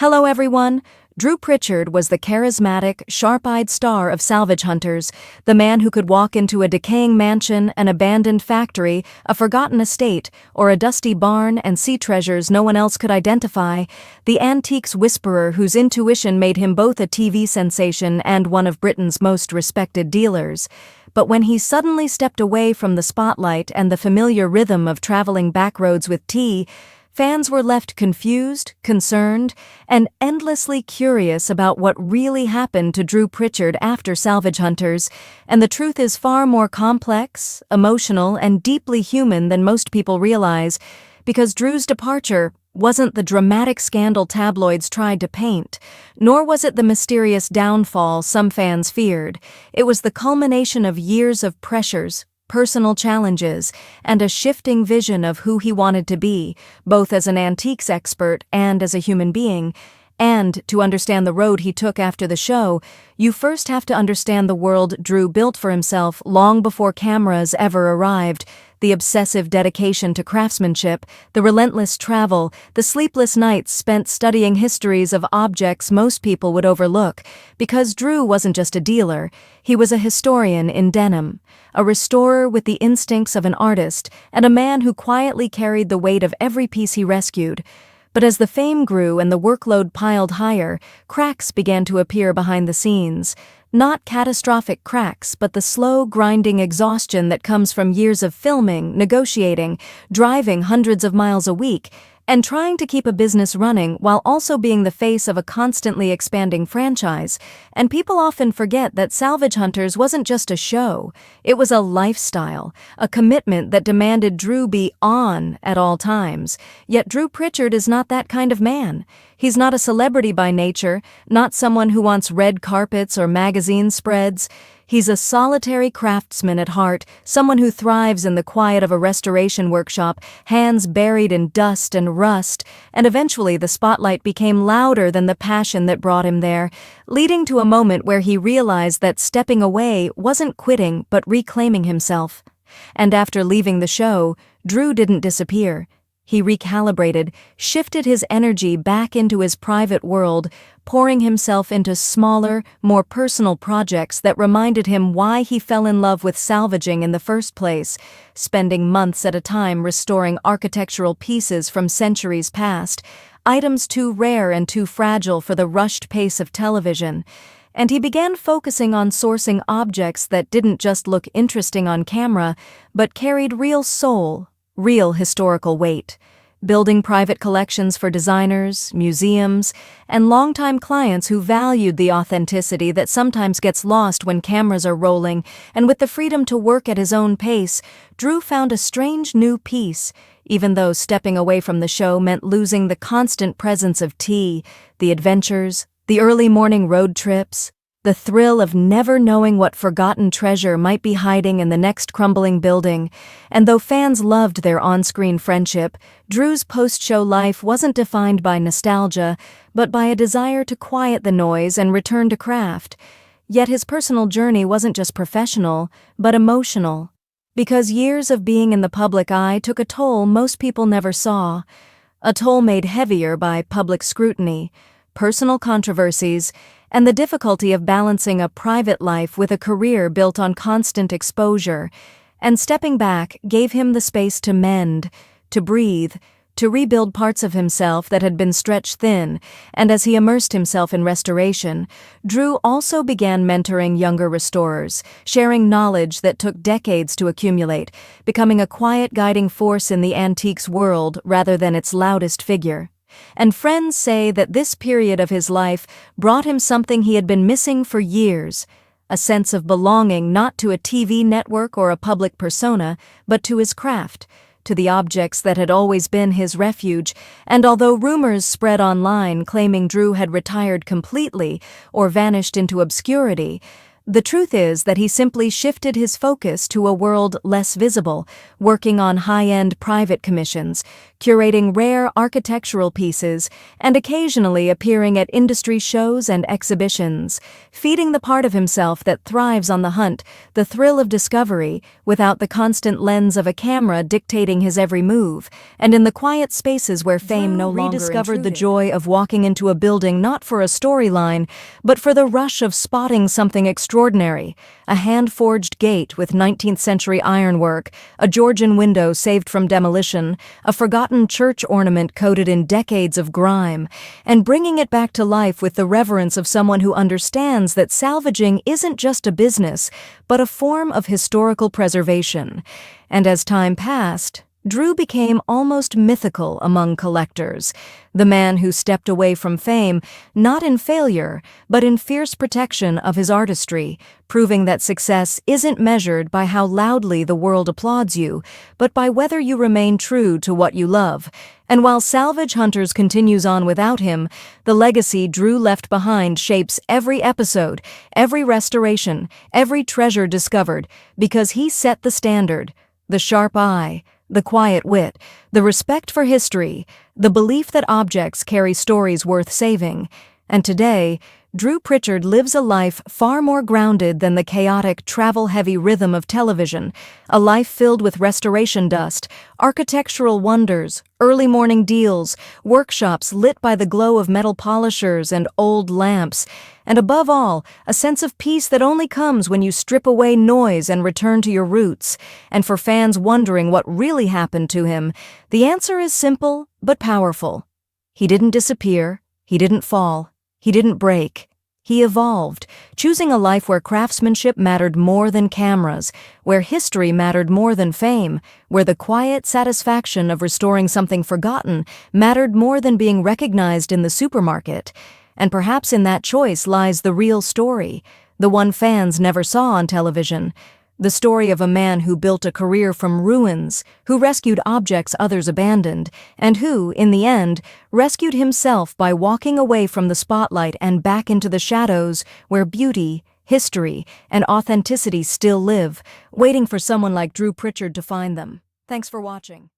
Hello everyone! Drew Pritchard was the charismatic, sharp-eyed star of Salvage hunters, the man who could walk into a decaying mansion, an abandoned factory, a forgotten estate, or a dusty barn and see treasures no one else could identify, the antiques whisperer whose intuition made him both a TV sensation and one of Britain's most respected dealers. But when he suddenly stepped away from the spotlight and the familiar rhythm of traveling backroads with tea, fans were left confused, concerned, and endlessly curious about what really happened to Drew Pritchard after Salvage hunters, and the truth is far more complex, emotional, and deeply human than most people realize, because Drew's departure wasn't the dramatic scandal tabloids tried to paint, nor was it the mysterious downfall some fans feared. It was the culmination of years of pressures, personal challenges, and a shifting vision of who he wanted to be, both as an antiques expert and as a human being. And to understand the road he took after the show, you first have to understand the world Drew built for himself long before cameras ever arrived. The obsessive dedication to craftsmanship, the relentless travel, the sleepless nights spent studying histories of objects most people would overlook, because Drew wasn't just a dealer, he was a historian in denim, a restorer with the instincts of an artist, and a man who quietly carried the weight of every piece he rescued. But as the fame grew and the workload piled higher, cracks began to appear behind the scenes. Not catastrophic cracks, but the slow, grinding exhaustion that comes from years of filming, negotiating, driving hundreds of miles a week, and trying to keep a business running while also being the face of a constantly expanding franchise. And people often forget that Salvage Hunters wasn't just a show, it was a lifestyle, a commitment that demanded Drew be on at all times. Yet Drew Pritchard is not that kind of man. He's not a celebrity by nature, not someone who wants red carpets or magazine spreads. He's a solitary craftsman at heart, someone who thrives in the quiet of a restoration workshop, hands buried in dust and rust, and eventually the spotlight became louder than the passion that brought him there, leading to a moment where he realized that stepping away wasn't quitting but reclaiming himself. And after leaving the show, Drew didn't disappear. He recalibrated, shifted his energy back into his private world, pouring himself into smaller, more personal projects that reminded him why he fell in love with salvaging in the first place, spending months at a time restoring architectural pieces from centuries past, items too rare and too fragile for the rushed pace of television. And he began focusing on sourcing objects that didn't just look interesting on camera, but carried real soul, real historical weight, building private collections for designers, museums, and longtime clients who valued the authenticity that sometimes gets lost when cameras are rolling. And with the freedom to work at his own pace, Drew found a strange new peace, even though stepping away from the show meant losing the constant presence of tea, the adventures, the early morning road trips, the thrill of never knowing what forgotten treasure might be hiding in the next crumbling building. And though fans loved their on-screen friendship, Drew's post-show life wasn't defined by nostalgia, but by a desire to quiet the noise and return to craft. Yet his personal journey wasn't just professional, but emotional. Because years of being in the public eye took a toll most people never saw. A toll made heavier by public scrutiny, personal controversies, and the difficulty of balancing a private life with a career built on constant exposure. And stepping back gave him the space to mend, to breathe, to rebuild parts of himself that had been stretched thin. And as he immersed himself in restoration, Drew also began mentoring younger restorers, sharing knowledge that took decades to accumulate, becoming a quiet guiding force in the antiques world rather than its loudest figure. And friends say that this period of his life brought him something he had been missing for years, a sense of belonging not to a TV network or a public persona, but to his craft, to the objects that had always been his refuge. And although rumors spread online claiming Drew had retired completely or vanished into obscurity, The truth is that he simply shifted his focus to a world less visible, working on high-end private commissions, curating rare architectural pieces, and occasionally appearing at industry shows and exhibitions, feeding the part of himself that thrives on the hunt, the thrill of discovery, without the constant lens of a camera dictating his every move, and in the quiet spaces where fame no longer rediscovered the joy of walking into a building not for a storyline, but for the rush of spotting something extraordinary, a hand-forged gate with 19th-century ironwork, a Georgian window saved from demolition, a forgotten church ornament coated in decades of grime, and bringing it back to life with the reverence of someone who understands that salvaging isn't just a business, but a form of historical preservation. And as time passed, Drew became almost mythical among collectors, the man who stepped away from fame, not in failure, but in fierce protection of his artistry, proving that success isn't measured by how loudly the world applauds you, but by whether you remain true to what you love. And while Salvage Hunters continues on without him, the legacy Drew left behind shapes every episode, every restoration, every treasure discovered, because he set the standard, the sharp eye, the quiet wit, the respect for history, the belief that objects carry stories worth saving. And today, Drew Pritchard lives a life far more grounded than the chaotic, travel-heavy rhythm of television, a life filled with restoration dust, architectural wonders, early morning deals, workshops lit by the glow of metal polishers and old lamps, and above all, a sense of peace that only comes when you strip away noise and return to your roots. And for fans wondering what really happened to him, the answer is simple but powerful. He didn't disappear, he didn't fall, he didn't break. He evolved, choosing a life where craftsmanship mattered more than cameras, where history mattered more than fame, where the quiet satisfaction of restoring something forgotten mattered more than being recognized in the supermarket. And perhaps in that choice lies the real story, the one fans never saw on television. The story of a man who built a career from ruins, who rescued objects others abandoned, and who, in the end, rescued himself by walking away from the spotlight and back into the shadows where beauty, history, and authenticity still live, waiting for someone like Drew Pritchard to find them. Thanks for watching.